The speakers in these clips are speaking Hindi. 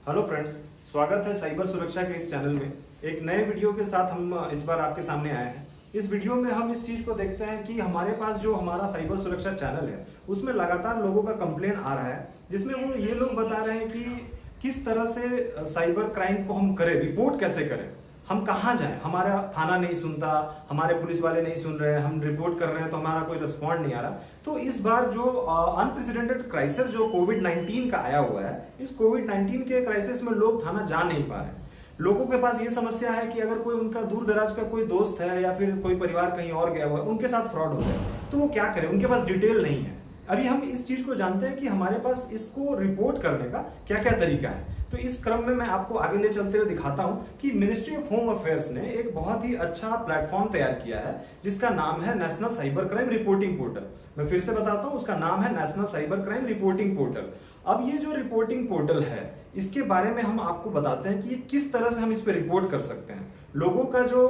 हेलो फ्रेंड्स, स्वागत है साइबर सुरक्षा के इस चैनल में। एक नए वीडियो के साथ हम इस बार आपके सामने आए हैं। इस वीडियो में हम इस चीज को देखते हैं कि हमारे पास जो हमारा साइबर सुरक्षा चैनल है उसमें लगातार लोगों का कंप्लेन आ रहा है, जिसमें वो ये लोग बता रहे हैं कि किस तरह से साइबर क्राइम को हम करें, रिपोर्ट कैसे करें, हम कहाँ जाएं, हमारा थाना नहीं सुनता, हमारे पुलिस वाले नहीं सुन रहे हैं, हम रिपोर्ट कर रहे हैं तो हमारा कोई रिस्पॉन्ड नहीं आ रहा। तो इस बार जो अनप्रेसिडेंटेड क्राइसिस जो कोविड-19 का आया हुआ है, इस कोविड-19 के क्राइसिस में लोग थाना जा नहीं पा रहे। लोगों के पास ये समस्या है कि अगर कोई उनका दूर दराज का कोई दोस्त है या फिर कोई परिवार कहीं और गया हुआ है, उनके साथ फ्रॉड हो जाए तो वो क्या करें, उनके पास डिटेल नहीं है। अभी हम इस चीज को जानते हैं कि हमारे पास इसको रिपोर्ट करने का क्या क्या तरीका है। तो इस क्रम में मैं आपको आगे ले चलते हुए दिखाता हूं कि मिनिस्ट्री ऑफ होम अफेयर्स ने एक बहुत ही अच्छा प्लेटफॉर्म तैयार किया है जिसका नाम है national cyber crime reporting portal. मैं फिर से बताता हूं, उसका नाम है national cyber crime reporting portal. अब ये जो रिपोर्टिंग पोर्टल है, इसके बारे में हम आपको बताते हैं कि ये किस तरह से हम इस पर रिपोर्ट कर सकते हैं। लोगों का जो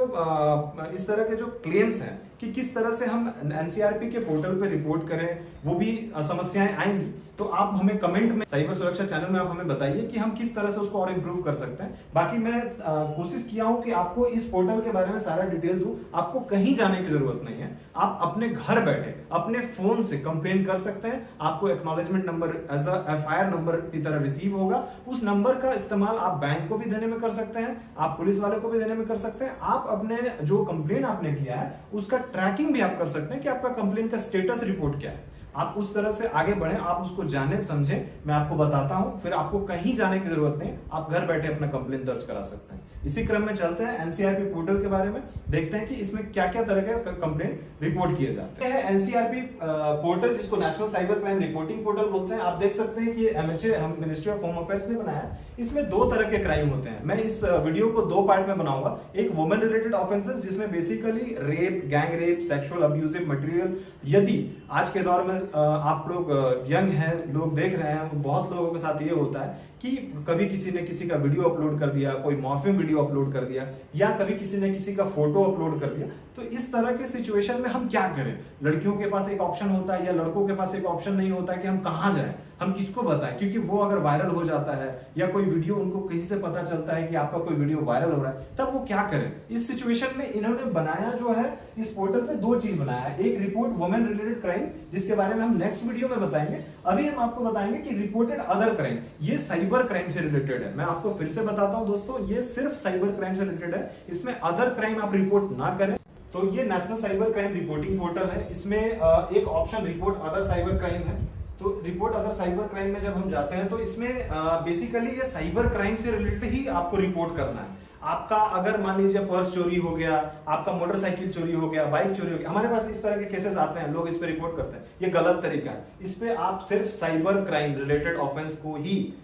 इस तरह के जो क्लेम्स हैं कि किस तरह से हम एनसीआरपी के पोर्टल पे रिपोर्ट करें, वो भी समस्याएं आएंगी। तो आप हमें कमेंट में साइबर सुरक्षा चैनल में आप हमें बताइए कि हम किस तरह से उसको और इम्प्रूव कर सकते हैं। बाकी मैं कोशिश किया हूं कि आपको इस पोर्टल के बारे में सारा डिटेल दूं। आपको कहीं जाने की जरूरत नहीं है, आप अपने घर बैठे अपने फोन से कंप्लेन कर सकते हैं। आपको acknowledgement number as a FIR number की तरह रिसीव होगा। उस नंबर का इस्तेमाल आप बैंक को भी देने में कर सकते हैं, आप पुलिस वाले को भी देने में कर सकते हैं। आप अपने जो कंप्लेन आपने किया है उसका ट्रैकिंग भी आप कर सकते हैं कि आपका कंप्लेन का स्टेटस रिपोर्ट क्या है। आप उस तरह से आगे बढ़े, आप उसको जाने समझे, मैं आपको बताता हूं, फिर आपको कहीं जाने की जरूरत नहीं, आप घर बैठे अपना कंप्लेन दर्ज करा सकते हैं। इसी क्रम में चलते हैं एनसीआरपी पोर्टल के बारे में, देखते हैं कि इसमें क्या क्या तरह के कंप्लेन रिपोर्ट किए जाते हैं। एनसीआरपी पोर्टल, जिसको national cyber crime reporting portal बोलते हैं, आप देख सकते हैं कि एमएचए हम मिनिस्ट्री ऑफ होम अफेयर्स ने बनाया है। इसमें दो तरह के क्राइम होते हैं। मैं इस वीडियो को दो पार्ट में बनाऊंगा। एक वुमेन रिलेटेड ऑफेंसेस, जिसमें basically rape, gang rape, sexual abusive material. यदि आज के दौर में आप लोग यंग हैं, लोग देख रहे हैं, बहुत लोगों के साथ ये होता है कि कभी किसी ने किसी का वीडियो अपलोड कर दिया, कोई मॉर्फिंग वीडियो अपलोड कर दिया, या कभी किसी ने किसी का फोटो अपलोड कर दिया। तो इस तरह के सिचुएशन में हम क्या करें? लड़कियों के पास एक ऑप्शन होता है या लड़कों के पास एक ऑप्शन नहीं होता है कि हम कहां जाएं, हम किसको बताएं, क्योंकि वो अगर वायरल हो जाता है या कोई वीडियो उनको कहीं से पता चलता है कि आपका कोई वीडियो वायरल हो रहा है, तब वो क्या करें? इस सिचुएशन में इन्होंने बनाया जो है, इस पोर्टल पे दो चीज बनाया है। एक रिपोर्ट वुमेन रिलेटेड क्राइम, जिसके बारे में हम नेक्स्ट वीडियो में बताएंगे। अभी हम आपको बताएंगे कि रिपोर्टेड अदर क्राइम, ये साइबर क्राइम से रिलेटेड है। मैं आपको फिर से बताता हूं दोस्तों, ये सिर्फ साइबर क्राइम से रिलेटेड है, इसमें अदर क्राइम आप रिपोर्ट ना करें। तो ये national cyber crime reporting portal है। इसमें एक option report other cyber crime है। तो रिपोर्ट अदर साइबर क्राइम में जब हम जाते हैं तो इसमें बेसिकली ये साइबर क्राइम से रिलेटेड ही आपको रिपोर्ट करना है। आपका अगर मान लीजिए पर्स चोरी हो गया, आपका मोटरसाइकिल चोरी हो गया, बाइक चोरी हो गया, हमारे पास इस तरह के केसेस आते हैं, लोग इस पे रिपोर्ट करते हैं। ये गलत तरीका है। इस पे आप सिर्फ साइबर क्राइम रिलेटेड ऑफेंस को ही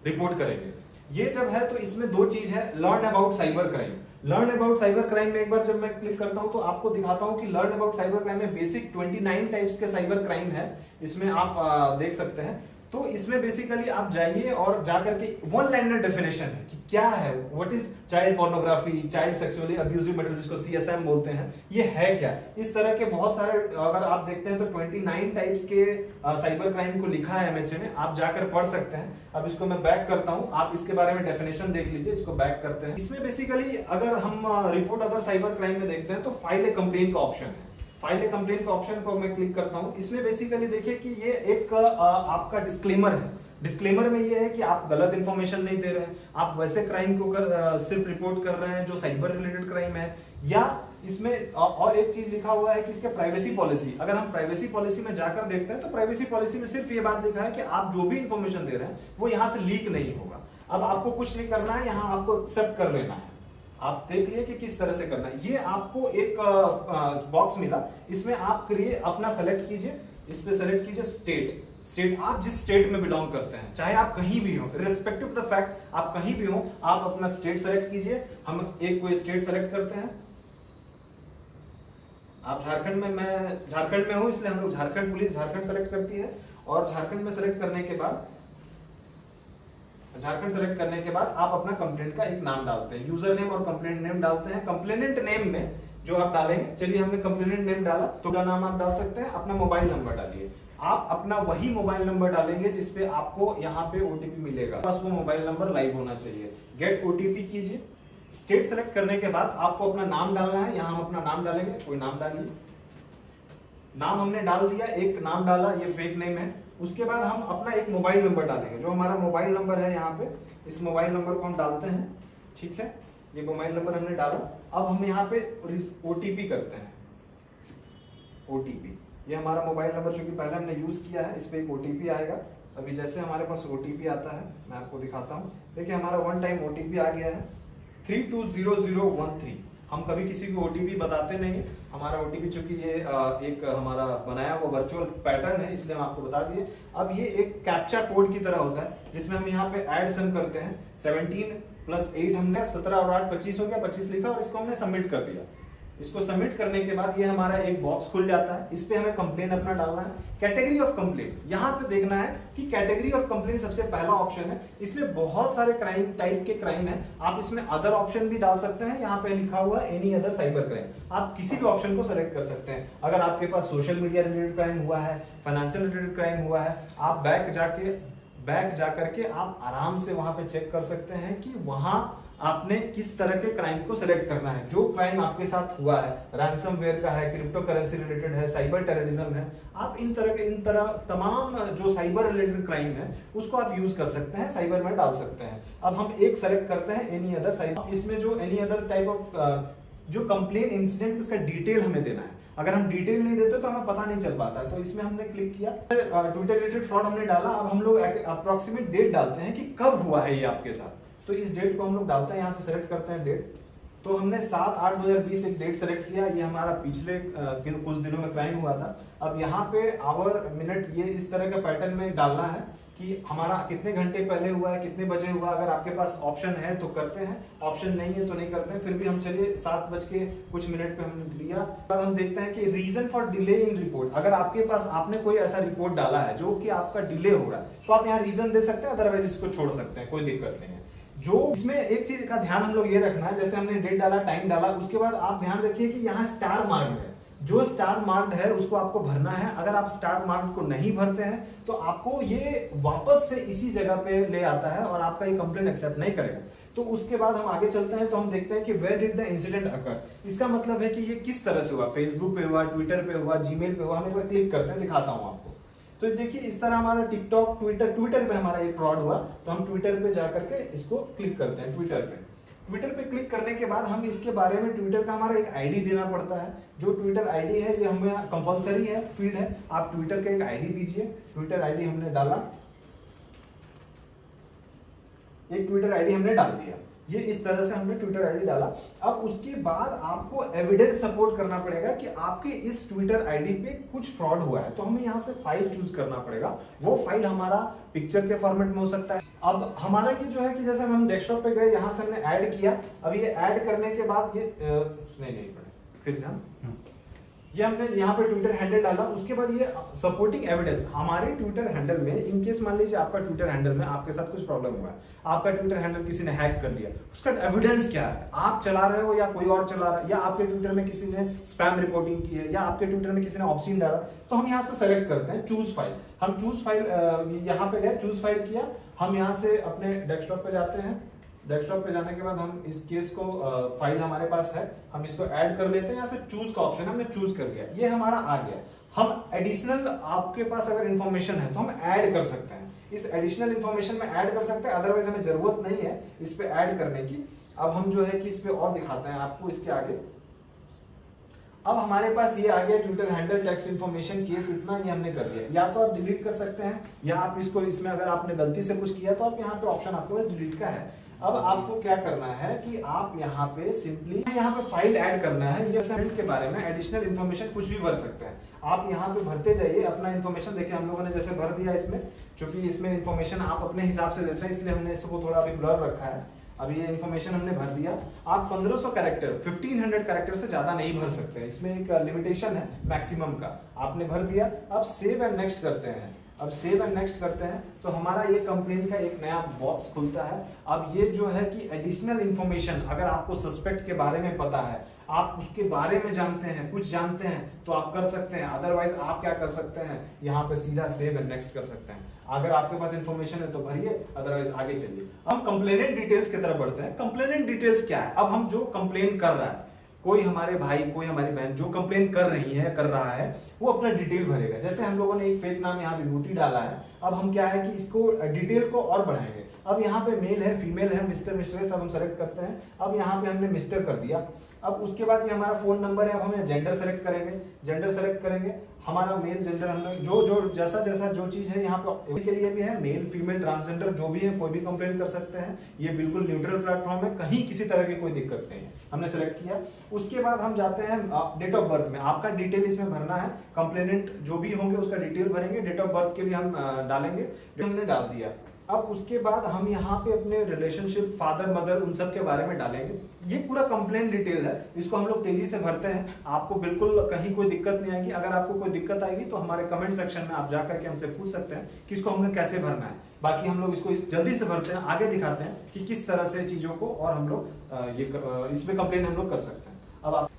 रिपोर्ट करेंगे। ये जब है तो इसमें दो चीज है, learn about cyber crime. Learn about cyber crime में एक बार जब मैं क्लिक करता हूं तो आपको दिखाता हूं कि लर्न अबाउट साइबर क्राइम में बेसिक 29 टाइप्स के साइबर क्राइम है। इसमें आप देख सकते हैं। तो इसमें बेसिकली आप जाइए और जाकर के वन लाइनर डेफिनेशन है कि क्या है, what is child pornography, child sexually abusive material, जिसको सीएसएम बोलते हैं, ये है क्या। इस तरह के बहुत सारे अगर आप देखते हैं तो 29 टाइप्स के साइबर क्राइम को लिखा है एमएचए ने, आप जाकर पढ़ सकते हैं। अब इसको मैं बैक करता हूं, आप इसके बारे में डेफिनेशन देख लीजिए। इसको बैक करते हैं। इसमें बेसिकली अगर हम रिपोर्ट अदर साइबर क्राइम में देखते हैं तो फाइल ए कंप्लेन का ऑप्शन है। फाइल ए कंप्लेन का ऑप्शन को मैं क्लिक करता हूं। इसमें बेसिकली देखिए कि ये एक आपका डिस्क्लेमर है। डिस्क्लेमर में ये है कि आप गलत इंफॉर्मेशन नहीं दे रहे हैं, आप वैसे क्राइम को सिर्फ रिपोर्ट कर रहे हैं जो साइबर रिलेटेड क्राइम है। या इसमें और एक चीज लिखा हुआ है कि इसके प्राइवेसी पॉलिसी, अगर हम प्राइवेसी पॉलिसी में जाकर देखते हैं तो प्राइवेसी पॉलिसी में सिर्फ ये बात लिखा है कि आप जो भी इंफॉर्मेशन दे रहे हैं वो यहाँ से लीक नहीं होगा। अब आपको कुछ नहीं करना है, यहाँ आपको एक्सेप्ट कर लेना है। आप देख लिए कि किस तरह से करना है। ये आपको एक बॉक्स मिला, इसमें आप अपना सेलेक्ट कीजिए, इस पे सेलेक्ट कीजिए स्टेट आप जिस स्टेट में बिलोंग करते हैं, चाहे आप कहीं भी हो, इर्रेस्पेक्टिव ऑफ द फैक्ट आप कहीं भी हो, आप अपना स्टेट सेलेक्ट कीजिए। हम एक कोई स्टेट सेलेक्ट करते हैं। आप झारखंड में, मैं झारखंड में हूं इसलिए हम लोग झारखंड, पुलिस झारखंड सेलेक्ट करती है। और झारखंड में सेलेक्ट करने के बाद आप अपना कंप्लेंट का एक नाम डालते हैं, यूजर नेम और कंप्लेंट नेम डालते हैं। कंप्लेनेंट नेम में जो आप डालेंगे। चलिए हमने कंप्लेनेंट नेम डाला, तो पूरा नाम आप डाल सकते हैं, अपना मोबाइल नंबर डालिए। आप अपना वही मोबाइल नंबर डालेंगे जिसपे आपको यहाँ पे ओटीपी मिलेगा, बस वो मोबाइल नंबर लाइव होना चाहिए। गेट ओटीपी कीजिए। स्टेट सेलेक्ट करने के बाद आपको अपना नाम डालना है, यहाँ हम अपना नाम डालेंगे, कोई नाम डालिए। नाम हमने डाल दिया, एक नाम डाला, ये फेक नेम है। उसके बाद हम अपना एक मोबाइल नंबर डालेंगे, जो हमारा मोबाइल नंबर है यहाँ पे, इस मोबाइल नंबर को हम डालते हैं। ठीक है, ये मोबाइल नंबर हमने डाला। अब हम यहाँ पे ओटीपी करते हैं, ओटीपी। ये हमारा मोबाइल नंबर चूंकि पहले हमने यूज किया है, इस पे एक ओटीपी आएगा। अभी जैसे हमारे पास ओटीपी आता है, मैं आपको दिखाता हूँ। देखिए हमारा वन टाइम ओटीपी आ गया है 320013। हम कभी किसी को ओटीपी बताते नहीं है, हमारा ओटीपी चूंकि ये एक हमारा बनाया हुआ वर्चुअल पैटर्न है, इसलिए हम आपको बता दिए। अब ये एक कैप्चा कोड की तरह होता है, जिसमें हम यहाँ पे ऐड सम करते हैं। 17 + 8 हमने 17 और 8 25 हो गया, 25 लिखा और इसको हमने सबमिट कर दिया। इसको सबमिट करने के बाद ये हमारा एक बॉक्स खुल जाता है, इस पे हमें कंप्लेन अपना डालना है। कैटेगरी ऑफ कंप्लेन, यहाँ पे देखना है कि कैटेगरी ऑफ कंप्लेन सबसे पहला ऑप्शन है। इसमें बहुत सारे क्राइम टाइप के क्राइम है, आप इसमें अदर ऑप्शन भी डाल सकते हैं। यहाँ पे लिखा हुआ है एनी अदर साइबर क्राइम, आप किसी भी ऑप्शन को सेलेक्ट कर सकते हैं। अगर आपके पास सोशल मीडिया रिलेटेड क्राइम हुआ है, फाइनेंशियल रिलेटेड क्राइम हुआ है, आप बैक जाकर के आप आराम से वहां पे चेक कर सकते हैं कि वहां आपने किस तरह के क्राइम को सिलेक्ट करना है। जो क्राइम आपके साथ हुआ है, रैंसमवेयर का है, क्रिप्टो करेंसी रिलेटेड है, साइबर टेररिज्म है, आप इन तरह तमाम जो साइबर रिलेटेड क्राइम है उसको आप यूज कर सकते हैं, साइबर में डाल सकते हैं। अब हम एक सेलेक्ट करते हैं एनी अदर साइबर। इसमें जो एनी अदर टाइप ऑफ जो कंप्लेन इंसिडेंट, उसका डिटेल हमें देना है। अगर हम डिटेल नहीं देते तो हमें पता नहीं चल पाता है, तो इसमें हमने क्लिक किया। ट्विटर रिलेटेड फ्रॉड हमने डाला। अब हम लोग अप्रोक्सीमेट डेट डालते हैं कि कब हुआ है ये आपके साथ, तो इस डेट को हम लोग डालते हैं, यहाँ से सेलेक्ट करते हैं डेट। तो हमने 7/8/2020 एक डेट सेलेक्ट किया, ये हमारा पिछले कुछ दिनों में क्राइम हुआ था। अब यहाँ पे आवर मिनट ये इस तरह का पैटर्न में डालना है कि हमारा कितने घंटे पहले हुआ है, कितने बजे हुआ। अगर आपके पास ऑप्शन है तो करते हैं, ऑप्शन नहीं है तो नहीं करते हैं। फिर भी हम चलिए 7:00 पे हमने दिया। बाद हम देखते हैं कि reason for delay in report. अगर आपके पास आपने कोई ऐसा रिपोर्ट डाला है जो कि आपका डिले हो रहा है, तो आप यहाँ रीजन दे सकते हैं, अदरवाइज इसको छोड़ सकते हैं, कोई दिक्कत नहीं है। जो इसमें एक चीज का ध्यान हम लोग ये रखना है, जैसे हमने डेट डाला, टाइम डाला, उसके बाद आप ध्यान रखिए कि यहाँ स्टार मार्क्ड है। जो स्टार मार्क्ड है उसको आपको भरना है। अगर आप स्टार मार्क्ड को नहीं भरते हैं तो आपको ये वापस से इसी जगह पे ले आता है और आपका ये कंप्लेंट एक्सेप्ट नहीं करेगा। तो उसके बाद हम आगे चलते हैं, तो हम देखते हैं कि वेयर डिड द इंसिडेंट अकर। इसका मतलब है कि ये किस तरह से हुआ, फेसबुक पे हुआ, ट्विटर पे हुआ, जीमेल पे हुआ। हम एक बार क्लिक करते हैं, दिखाता हूँ आपको। तो देखिए इस तरह हमारा टिकटॉक, ट्विटर पे हमारा ये फ्रॉड हुआ। तो हम ट्विटर पे जाकर के इसको क्लिक करते हैं। ट्विटर पे क्लिक करने के बाद हम इसके बारे में, ट्विटर का हमारा एक आईडी देना पड़ता है। जो ट्विटर आईडी है ये हमें कंपलसरी है, फील्ड है। आप ट्विटर का एक आईडी दीजिए। ट्विटर आईडी हमने डाला, एक ट्विटर आईडी हमने डाल दिया। ये इस तरह से हमने ट्विटर आईडी डाला। अब उसके बाद आपको एविडेंस सपोर्ट करना पड़ेगा कि आपके इस ट्विटर आईडी पे कुछ फ्रॉड हुआ है। तो हमें यहाँ से फाइल चूज करना पड़ेगा। वो फाइल हमारा पिक्चर के फॉर्मेट में हो सकता है। अब हमारा ये जो है कि जैसे हम डेस्कटॉप पे गए, यहाँ से हमने ऐड किया। अब ये ऐड करने के बाद ये नहीं फिर से हम ये हमने यहाँ पे ट्विटर हैंडल डाला। उसके बाद ये सपोर्टिंग एविडेंस हमारे ट्विटर हैंडल में, इन केस मान लीजिए आपका ट्विटर हैंडल में आपके साथ कुछ प्रॉब्लम हुआ है, आपका ट्विटर हैंडल किसी ने हैक कर लिया, उसका एविडेंस क्या है, आप चला रहे हो या कोई और चला रहा है, या आपके ट्विटर में किसी ने स्पैम रिपोर्टिंग की है, या आपके ट्विटर में किसी ने ऑप्शन डाला। तो हम यहाँ से सेलेक्ट करते हैं चूज फाइल। हम चूज फाइल यहाँ पे गए, चूज फाइल किया। हम यहाँ से अपने डेस्कटॉप पे जाते हैं। डेस्कटॉप पे जाने के बाद हम इस केस को फाइल हमारे पास है, हम इसको ऐड कर लेते हैं। यहाँ से चूज का ऑप्शन हमने चूज कर लिया, ये हमारा आ गया। हम एडिशनल, आपके पास अगर इंफॉर्मेशन है तो हम ऐड कर सकते हैं, इस एडिशनल इंफॉर्मेशन में ऐड कर सकते हैं, अदरवाइज हमें जरूरत नहीं है इस पे ऐड करने की। अब हम जो है कि इस पे और दिखाते हैं आपको इसके आगे। अब हमारे पास ये आ गया Twitter handle, text information, case, इतना ये हमने कर लिया। या तो आप डिलीट कर सकते हैं, या आप इसको, इसमें अगर आपने गलती से कुछ किया तो आप यहाँ पे ऑप्शन आपको डिलीट का है। अब आपको क्या करना है कि आप यहाँ पे सिंपली यहाँ पे फाइल ऐड करना है। ये सेंट के बारे में एडिशनल इन्फॉर्मेशन कुछ भी भर सकते हैं आप, यहाँ पे भरते जाइए अपना इन्फॉर्मेशन। देखिए हम लोगों ने जैसे भर दिया इसमें, क्योंकि इसमें इन्फॉर्मेशन आप अपने हिसाब से देते हैं, इसलिए हमने इसको थोड़ा अभी ब्लर रखा है। अब ये इन्फॉर्मेशन हमने भर दिया। आप 1500 कैरेक्टर, 1500 कैरेक्टर से ज्यादा नहीं भर सकते, इसमें एक लिमिटेशन है मैक्सिमम का। आपने भर दिया। अब सेव एंड नेक्स्ट करते हैं। अब सेव एंड नेक्स्ट करते हैं तो हमारा ये कंप्लेन का एक नया बॉक्स खुलता है। अब ये जो है कि एडिशनल इंफॉर्मेशन, अगर आपको सस्पेक्ट के बारे में पता है, आप उसके बारे में जानते हैं, कुछ जानते हैं, तो आप कर सकते हैं। अदरवाइज आप क्या कर सकते हैं, यहाँ पे सीधा सेव एंड नेक्स्ट कर सकते हैं। अगर आपके पास इंफॉर्मेशन है तो भरिए, अदरवाइज आगे चलिए। हम कंप्लेनेंट डिटेल्स की तरफ बढ़ते हैं। कंप्लेनेंट डिटेल्स क्या है? अब हम जो कंप्लेन कर रहा है, कोई हमारे भाई, कोई हमारी बहन जो कंप्लेन कर रही है, कर रहा है, वो अपना डिटेल भरेगा। जैसे हम लोगों ने एक फेक नाम यहाँ विभूति डाला है, अब हम क्या है कि इसको डिटेल को और बढ़ाएंगे। अब यहाँ पे मेल है, फीमेल है, मिस्टर, मिस्ट्रेस, सब हम सेलेक्ट करते हैं। अब यहाँ पे हमने मिस्टर कर दिया। अब उसके बाद ये हमारा फोन नंबर है। अब हम जेंडर सेलेक्ट करेंगे, जेंडर सेलेक्ट करेंगे, हमारा मेल जेंडर, हमने जो जैसा जो चीज है यहाँ पे के लिए भी है, मेल, फीमेल, ट्रांसजेंडर जो भी है, कोई भी कंप्लेन कर सकते हैं। ये बिल्कुल न्यूट्रल प्लेटफॉर्म है, कहीं किसी तरह की कोई दिक्कत नहीं है। हमने सेलेक्ट किया। उसके बाद हम जाते हैं डेट ऑफ बर्थ में। आपका डिटेल इसमें भरना है। कंप्लेनेंट जो भी होंगे उसका डिटेल भरेंगे। डेट ऑफ बर्थ के लिए हम डालेंगे, हमने डाल दिया। अब उसके बाद हम यहाँ पे अपने रिलेशनशिप, फादर, मदर, उन सब के बारे में डालेंगे। ये पूरा कंप्लेन डिटेल है, इसको हम लोग तेजी से भरते हैं। आपको बिल्कुल कहीं कोई दिक्कत नहीं आएगी। अगर आपको कोई दिक्कत आएगी तो हमारे कमेंट सेक्शन में आप जाकर के हमसे पूछ सकते हैं कि इसको हमें कैसे भरना है। बाकी हम लोग इसको जल्दी से भरते हैं, आगे दिखाते हैं कि किस तरह से चीजों को और हम लोग इसमें कंप्लेन हम लोग कर सकते हैं। अब आप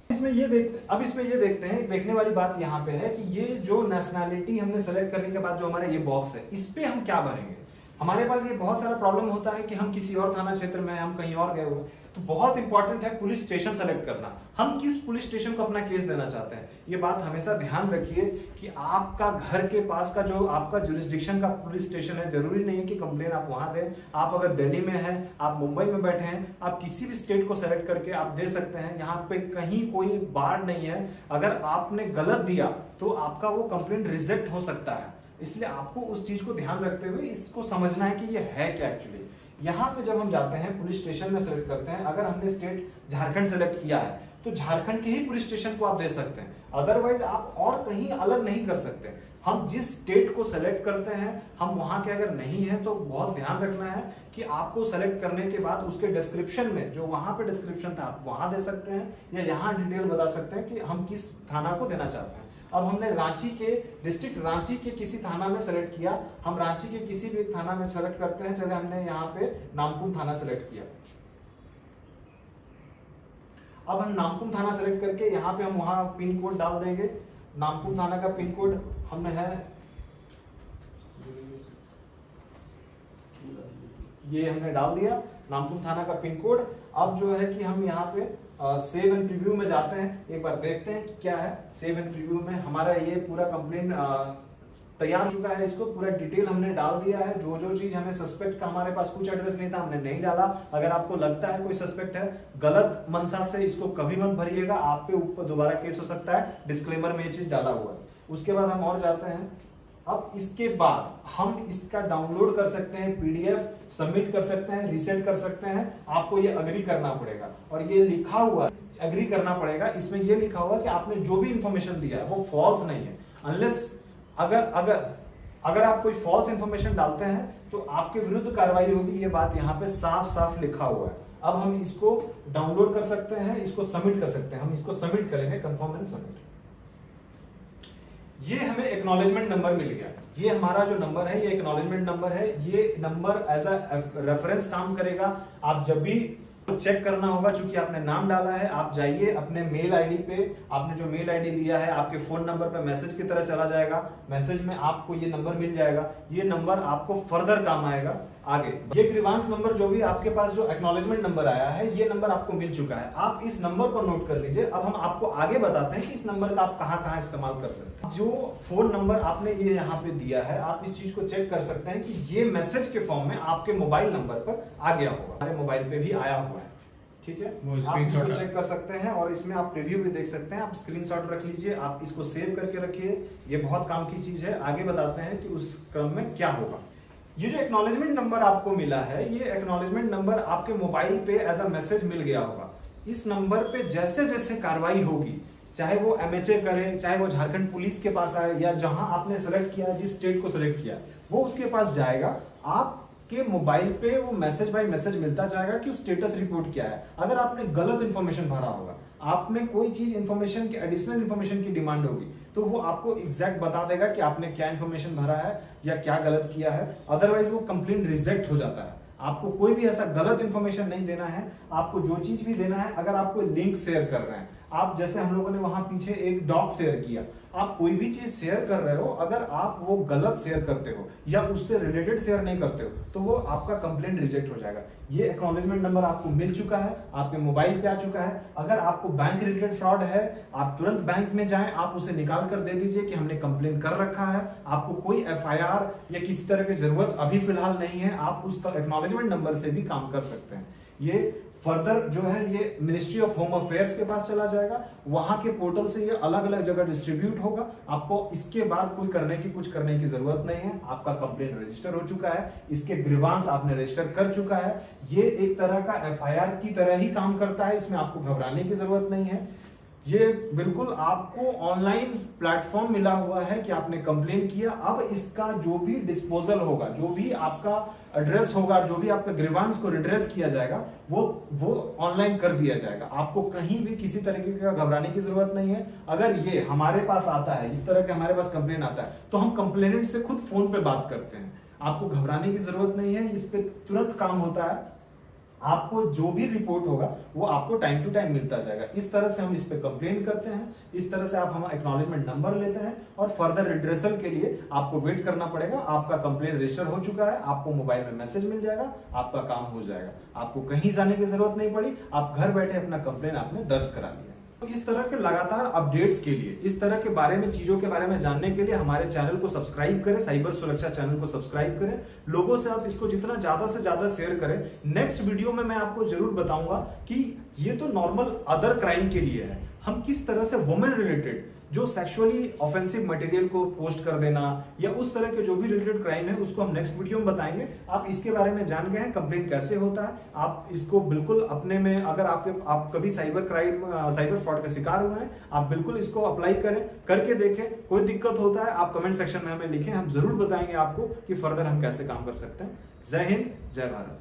इसमें ये देखते हैं, देखने वाली बात यहाँ पे है कि ये जो नेशनैलिटी हमने सेलेक्ट करने के बाद जो हमारा ये बॉक्स है, इस पे हम क्या भरेंगे। हमारे पास ये बहुत सारा प्रॉब्लम होता है कि हम किसी और थाना क्षेत्र में, हम कहीं और गए हुए, तो बहुत इंपॉर्टेंट है पुलिस स्टेशन सेलेक्ट करना। हम किस पुलिस स्टेशन को अपना केस देना चाहते हैं, ये बात हमेशा ध्यान रखिए कि आपका घर के पास का जो आपका जुरिस्डिक्शन का पुलिस स्टेशन है, जरूरी नहीं है कि कंप्लेन आप वहां दें। आप अगर दिल्ली में हैं, आप मुंबई में बैठे हैं, आप किसी भी स्टेट को सेलेक्ट करके आप दे सकते हैं। यहाँ पे कहीं कोई बार नहीं है। अगर आपने गलत दिया तो आपका वो कंप्लेन रिजेक्ट हो सकता है। इसलिए आपको उस चीज को ध्यान रखते हुए इसको समझना है कि ये है क्या एक्चुअली। यहाँ पे जब हम जाते हैं पुलिस स्टेशन में सेलेक्ट करते हैं, अगर हमने स्टेट झारखंड सेलेक्ट किया है तो झारखंड के ही पुलिस स्टेशन को आप दे सकते हैं। अदरवाइज आप और कहीं अलग नहीं कर सकते। हम जिस स्टेट को सेलेक्ट करते हैं, हम वहां के अगर नहीं है तो बहुत ध्यान रखना है कि आपको सेलेक्ट करने के बाद उसके डिस्क्रिप्शन में, जो वहां पे डिस्क्रिप्शन था, आप वहां दे सकते हैं या यहाँ डिटेल बता सकते हैं कि हम किस थाना को देना चाहते हैं। अब हमने रांची के, डिस्ट्रिक्ट रांची के किसी थाना में सेलेक्ट किया। हम रांची के किसी भी थाना में सेलेक्ट करते हैं। चले हमने यहाँ पे नामकुम थाना सेलेक्ट किया। अब हम नामकुम थाना सेलेक्ट करके यहाँ पे हम वहां पिन कोड डाल देंगे। नामकुम थाना का पिन कोड हमने है, ये हमने डाल दिया नामकुम थाना का पिन कोड। अब जो है कि हम यहाँ पे सेव एंड प्रीव्यू में जाते हैं, एक बार देखते हैं कि क्या है। सेव एंड प्रीव्यू में हमारा ये पूरा कंप्लेन तैयार हो चुका है। इसको पूरा डिटेल हमने डाल दिया है। जो जो चीज हमें सस्पेक्ट का, हमारे पास कुछ एड्रेस नहीं था, हमने नहीं डाला। अगर आपको लगता है कोई सस्पेक्ट है, गलत मनसा से इसको कभी मत भरिएगा, आप पे ऊपर दोबारा केस हो सकता है। डिस्क्लेमर में ये चीज डाला हुआ है। उसके बाद हम और जाते हैं। अब इसके बाद हम इसका डाउनलोड कर सकते हैं, पीडीएफ सबमिट कर सकते हैं, रीसेट कर सकते हैं। आपको ये अग्री करना पड़ेगा और ये लिखा हुआ अग्री करना पड़ेगा। इसमें ये लिखा हुआ कि आपने जो भी इंफॉर्मेशन दिया है वो फॉल्स नहीं है। अनलेस अगर आप कोई फॉल्स इंफॉर्मेशन डालते हैं तो आपके विरुद्ध कार्रवाई होगी। ये बात यहाँ पे साफ साफ लिखा हुआ है। अब हम इसको डाउनलोड कर सकते हैं, इसको सबमिट कर सकते हैं। हम इसको सबमिट करेंगे, कंफर्म एंड सबमिट। ये हमें एक्नॉलेजमेंट नंबर मिल गया। ये हमारा जो नंबर है, ये एक्नॉलेजमेंट नंबर है। ये नंबर एज अ रेफरेंस काम करेगा। आप जब भी चेक करना होगा, चूंकि आपने नाम डाला है, आप जाइए अपने मेल आईडी पे, आपने जो मेल आईडी दिया है आपके फोन नंबर पे मैसेज की तरह चला जाएगा। मैसेज में आपको ये नंबर मिल जाएगा। ये नंबर आपको फर्दर काम आएगा आगे। ये ग्रीवांस नंबर जो भी आपके पास जो एक्नॉलेजमेंट नंबर आया है, ये नंबर आपको मिल चुका है। आप इस नंबर को नोट कर लीजिए। अब हम आपको आगे बताते हैं कि इस नंबर का आप कहां इस्तेमाल कर सकते हैं। जो फोन नंबर आपने ये यहाँ पे दिया है, आप इस चीज को चेक कर सकते हैं कि ये मैसेज के फॉर्म में आपके मोबाइल नंबर पर आ गया होगा। हमारे मोबाइल पे भी आया हुआ है, ठीक है। आप इसको चेक कर सकते हैं और इसमें आप प्रीव्यू भी देख सकते हैं। आप स्क्रीनशॉट रख लीजिए, आप इसको सेव करके रखिए। ये बहुत काम की चीज है। आगे बताते हैं कि उस क्रम में क्या होगा। ये जो एक्नॉलेजमेंट नंबर आपको मिला है, ये एक्नॉलेजमेंट नंबर आपके मोबाइल पे एज अ मैसेज मिल गया होगा। इस नंबर पे जैसे जैसे कार्रवाई होगी, चाहे वो एमएचए करे, चाहे वो झारखंड पुलिस के पास आए, या जहां आपने सेलेक्ट किया, जिस स्टेट को सेलेक्ट किया, वो उसके पास जाएगा। आप कि मोबाइल पे वो मैसेज बाय मैसेज मिलता जाएगा कि स्टेटस रिपोर्ट क्या है। अगर आपने गलत इंफॉर्मेशन भरा होगा, आपने कोई चीज इंफॉर्मेशन की एडिशनल इंफॉर्मेशन की डिमांड होगी, तो वो आपको एग्जैक्ट बता देगा कि आपने क्या इंफॉर्मेशन भरा है या क्या गलत किया है। अदरवाइज वो कंप्लेंट रिजेक्ट हो जाता है। आपको कोई भी ऐसा गलत इंफॉर्मेशन नहीं देना है। आपको जो चीज भी देना है, अगर आप कोई लिंक शेयर कर रहे हैं, आप जैसे हम लोगों ने वहां पीछे एक डॉक शेयर किया, आप कोई भी चीज शेयर कर रहे हो, अगर आप वो गलत शेयर करते हो या उससे रिलेटेड शेयर नहीं करते हो, तो वो आपका कंप्लेंट रिजेक्ट हो जाएगा। ये एक्नॉलेजमेंट नंबर आपको मिल चुका है, आपके मोबाइल पे आ चुका है। अगर आपको बैंक रिलेटेड फ्रॉड है, आप तुरंत बैंक में जाएं, आप उसे निकाल कर दे दीजिए कि हमने कंप्लेन कर रखा है। आपको कोई FIR या किसी तरह की जरूरत अभी फिलहाल नहीं है, आप उस एक्नॉलेजमेंट नंबर से भी काम कर सकते हैं। ये फर्दर जो है ये मिनिस्ट्री ऑफ होम अफेयर्स के पास चला जाएगा, वहां के पोर्टल से ये अलग अलग जगह डिस्ट्रीब्यूट होगा। आपको इसके बाद कुछ करने की जरूरत नहीं है। आपका कंप्लेंट रजिस्टर हो चुका है, इसके ग्रीवांस आपने रजिस्टर कर चुका है। ये एक तरह का FIR की तरह ही काम करता है, इसमें आपको घबराने की जरूरत नहीं है। ये बिल्कुल आपको ऑनलाइन प्लेटफॉर्म मिला हुआ है कि आपने कंप्लेन किया। अब इसका जो भी डिस्पोजल होगा, जो भी आपका एड्रेस होगा, जो भी आपका ग्रीवांस को रिड्रेस किया जाएगा, वो ऑनलाइन कर दिया जाएगा। आपको कहीं भी किसी तरीके का घबराने की जरूरत नहीं है। अगर ये हमारे पास आता है, इस तरह के हमारे पास कंप्लेन आता है, तो हम कंप्लेनेंट से खुद फोन पे बात करते हैं। आपको घबराने की जरूरत नहीं है, इस पे तुरंत काम होता है। आपको जो भी रिपोर्ट होगा वो आपको टाइम टू टाइम मिलता जाएगा। इस तरह से हम इस पे कंप्लेन करते हैं, इस तरह से आप हम एक्नॉलेजमेंट नंबर लेते हैं और फर्दर रिड्रेसल के लिए आपको वेट करना पड़ेगा। आपका कंप्लेन रजिस्टर हो चुका है, आपको मोबाइल में मैसेज मिल जाएगा, आपका काम हो जाएगा। आपको कहीं जाने की जरूरत नहीं पड़ी, आप घर बैठे अपना कंप्लेन आपने दर्ज करा लिया। तो इस तरह के लगातार अपडेट्स के लिए, इस तरह के बारे में, चीजों के बारे में जानने के लिए हमारे चैनल को सब्सक्राइब करें, साइबर सुरक्षा चैनल को सब्सक्राइब करें। लोगों से आप इसको जितना ज्यादा से ज्यादा शेयर करें। नेक्स्ट वीडियो में मैं आपको जरूर बताऊंगा कि ये तो नॉर्मल अदर क्राइम के लिए है, हम किस तरह से वुमेन रिलेटेड जो सेक्सुअली ऑफेंसिव मटेरियल को पोस्ट कर देना या उस तरह के जो भी रिलेटेड क्राइम है, उसको हम नेक्स्ट वीडियो में बताएंगे। आप इसके बारे में जान गए हैं, कंप्लेंट कैसे होता है। आप इसको बिल्कुल अपने में, अगर आप कभी साइबर फ्रॉड का शिकार हुए हैं, आप बिल्कुल इसको अप्लाई करें, करके देखें। कोई दिक्कत होता है आप कमेंट सेक्शन में हमें लिखें, हम जरूर बताएंगे आपको कि फर्दर हम कैसे काम कर सकते हैं। जय हिंद, जय भारत।